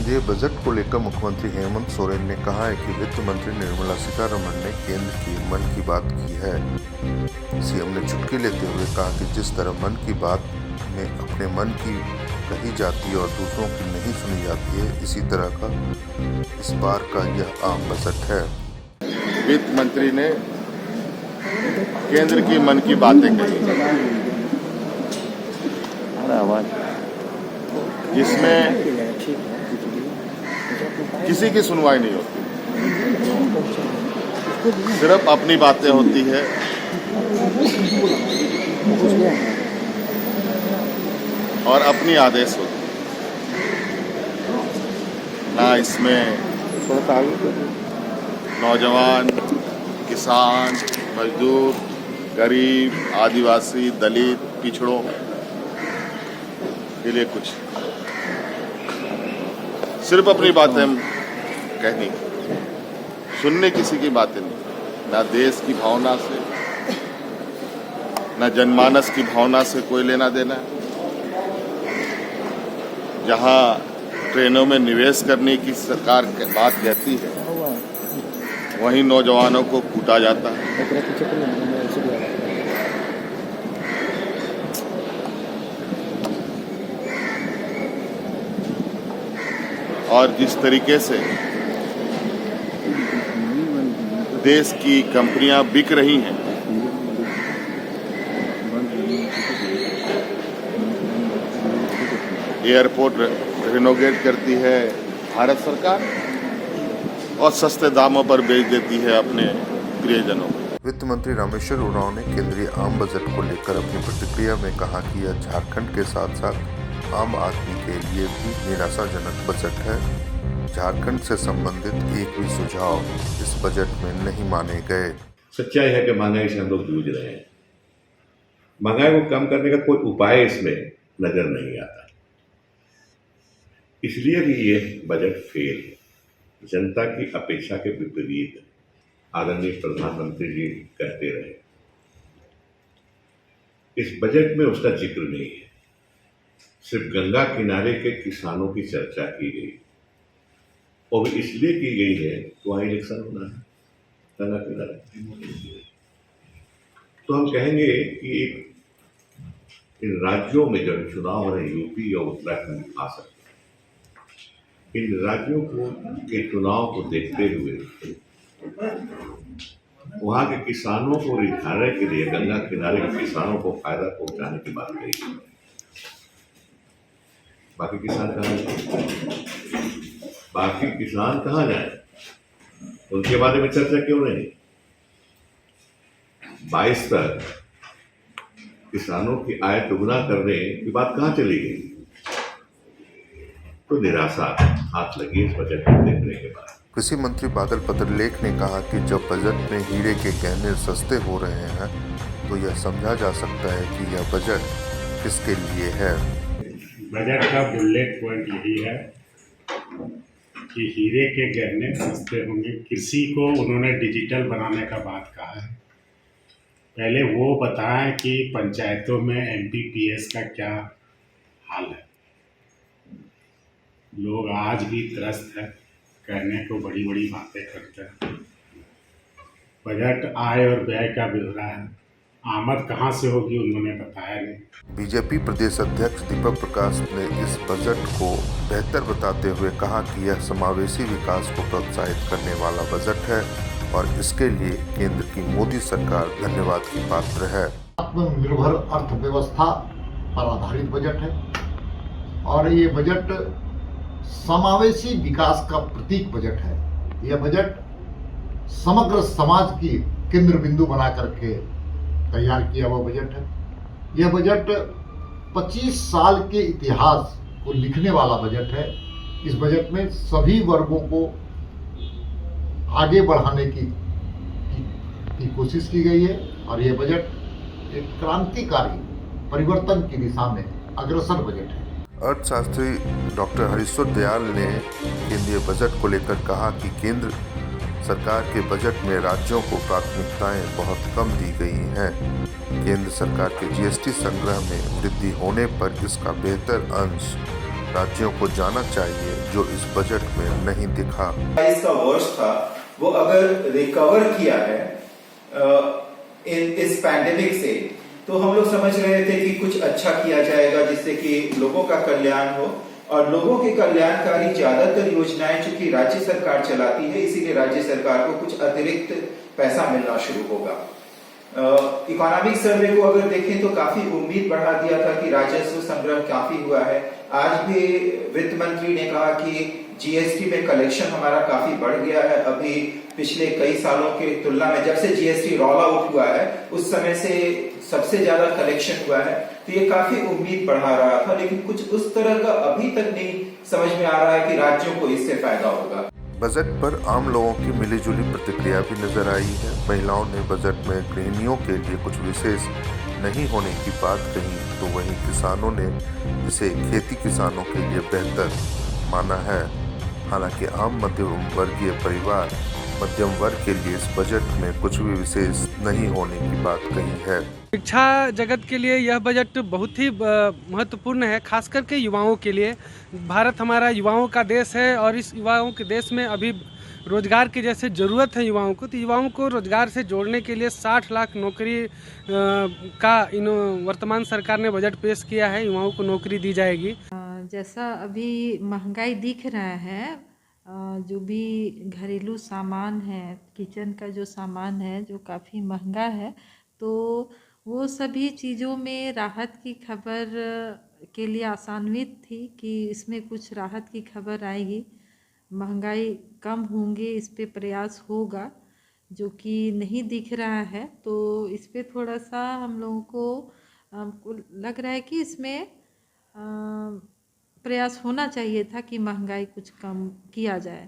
केंद्रीय बजट को लेकर मुख्यमंत्री हेमंत सोरेन ने कहा है कि वित्त मंत्री निर्मला सीतारमण ने केंद्र की मन की बात की है। सीएम ने चुटकी लेते हुए कहा कि जिस तरह मन की बात में अपने मन की कही जाती है और दूसरों की नहीं सुनी जाती है, इसी तरह का इस बार का यह आम बजट है। वित्त मंत्री ने केंद्र की मन की बातें कही, जिसमें किसी की सुनवाई नहीं होती, सिर्फ अपनी बातें होती है। और अपनी आदेश होती है। ना इसमें नौजवान, किसान, मजदूर, गरीब, आदिवासी, दलित, पिछड़ों के लिए कुछ, सिर्फ अपनी बातें कहनी, सुनने किसी की बातें नहीं। ना देश की भावना से, ना जनमानस की भावना से कोई लेना देना। जहां ट्रेनों में निवेश करने की सरकार बात कहती है, वहीं नौजवानों को कूटा जाता है। और जिस तरीके से देश की कंपनियां बिक रही हैं, एयरपोर्ट रिनोवेट करती है भारत सरकार और सस्ते दामों पर बेच देती है अपने प्रियजनों को। वित्त मंत्री रामेश्वर उरांव ने केंद्रीय आम बजट को लेकर अपनी प्रतिक्रिया में कहा कि यह झारखंड के साथ साथ आम आदमी के लिए भी निराशाजनक बजट है। झारखंड से संबंधित एक भी सुझाव इस बजट में नहीं माने गए। सच्चाई है कि महंगाई से हम लोग जूझ रहे हैं। महंगाई को कम करने का कोई उपाय इसमें नजर नहीं आता, इसलिए भी ये बजट फेल है। जनता की अपेक्षा के विपरीत आदरणीय प्रधानमंत्री जी कहते रहे, इस बजट में उसका जिक्र नहीं है। सिर्फ गंगा किनारे के किसानों की चर्चा की गई, और इसलिए की गई है कि वहां इलेक्शन होना है गंगा किनारे। तो हम कहेंगे कि इन राज्यों में जब चुनाव हो रहे, यूपी और उत्तराखंड आ सकते, इन राज्यों के चुनाव को देखते हुए वहां के किसानों को रिझाने के लिए गंगा किनारे के किसानों को फायदा पहुंचाने की बात कही। बाकी किसान कहाँ जाए? बाकी किसान कहाँ जाए? उनके बारे में चर्चा क्यों नहीं? 22 तक किसानों की आय दुगुना करने की बात कहाँ चली गई? तो निराशा हाथ लगी इस बजट को देखने के बाद। कृषि मंत्री बादल पत्रलेख ने कहा कि जब बजट में हीरे के गहने सस्ते हो रहे हैं, तो यह समझा जा सकता है कि यह बजट किसके लिए है। बजट का बुलेट पॉइंट यही है कि हीरे के गहने सस्ते होंगे। कृषि को उन्होंने डिजिटल बनाने का बात कहा है। पहले वो बताएं कि पंचायतों में MPPS का क्या हाल है। लोग आज भी त्रस्त है, कहने को बड़ी बड़ी बातें करते हैं। बजट आय और व्यय का ब्यौरा है, आमद कहाँ से होगी उन्होंने बताया नहीं। बीजेपी प्रदेश अध्यक्ष दीपक प्रकाश ने इस बजट को बेहतर बताते हुए कहा कि यह समावेशी विकास को प्रोत्साहित करने वाला बजट है और इसके लिए केंद्र की मोदी सरकार धन्यवाद की पात्र है। आत्मनिर्भर अर्थव्यवस्था पर आधारित बजट है और ये बजट समावेशी विकास का प्रतीक बजट है। यह बजट समग्र समाज की केंद्र बिंदु बना करके तैयार किया हुआ बजट है। यह बजट 25 साल के इतिहास को लिखने वाला बजट है। इस बजट में सभी वर्गों को आगे बढ़ाने की कोशिश की गई है और यह बजट एक क्रांतिकारी परिवर्तन की दिशा में अग्रसर बजट है। अर्थशास्त्री डॉक्टर हरीश्वर दयाल ने केंद्रीय बजट को लेकर कहा कि केंद्र सरकार के बजट में राज्यों को प्राथमिकताएं बहुत कम दी गई हैं। केंद्र सरकार के GST संग्रह में वृद्धि होने पर इसका बेहतर अंश राज्यों को जाना चाहिए जो इस बजट में नहीं दिखा। इसका वर्ष था वो अगर रिकवर किया है इस पैंडेमिक से, तो हम लोग समझ रहे थे कि कुछ अच्छा किया जाएगा जिससे कि लोगों का कल्याण हो, और लोगों के कल्याणकारी ज्यादातर योजनाएं चूंकि राज्य सरकार चलाती है, इसीलिए राज्य सरकार को कुछ अतिरिक्त पैसा मिलना शुरू होगा। इकोनॉमिक सर्वे को अगर देखें तो काफी उम्मीद बढ़ा दिया था कि राजस्व संग्रह काफी हुआ है। आज भी वित्त मंत्री ने कहा कि जीएसटी में कलेक्शन हमारा काफी बढ़ गया है। अभी पिछले कई सालों के तुलना में जब से जीएसटी रोल आउट हुआ है उस समय से सबसे ज्यादा कलेक्शन हुआ है, तो ये काफी उम्मीद बढ़ा रहा था, लेकिन कुछ उस तरह का अभी तक नहीं समझ में आ रहा है कि राज्यों को इससे फायदा होगा। बजट पर आम लोगों की मिलीजुली प्रतिक्रिया भी नजर आई है। महिलाओं ने बजट में गृहिणियों के लिए कुछ विशेष नहीं होने की बात कही, तो वहीं किसानों ने इसे खेती किसानों के लिए बेहतर माना है। हालांकि आम मध्यम वर्गीय परिवार मध्यम वर्ग के लिए इस बजट में कुछ भी विशेष नहीं होने की बात कही है। शिक्षा जगत के लिए यह बजट बहुत ही महत्वपूर्ण है, खास करके युवाओं के लिए। भारत हमारा युवाओं का देश है और इस युवाओं के देश में अभी रोजगार की जैसे ज़रूरत है युवाओं को, तो युवाओं को रोजगार से जोड़ने के लिए 60 लाख नौकरी का वर्तमान सरकार ने बजट पेश किया है। युवाओं को नौकरी दी जाएगी। जैसा अभी महंगाई दिख रहा है, जो भी घरेलू सामान है, किचन का जो सामान है जो काफ़ी महंगा है, तो वो सभी चीज़ों में राहत की खबर के लिए आशान्वित थी कि इसमें कुछ राहत की खबर आएगी, महंगाई कम होंगे, इस पे प्रयास होगा, जो कि नहीं दिख रहा है। तो इस पे थोड़ा सा हम लोगों को लग रहा है कि इसमें प्रयास होना चाहिए था कि महंगाई कुछ कम किया जाए।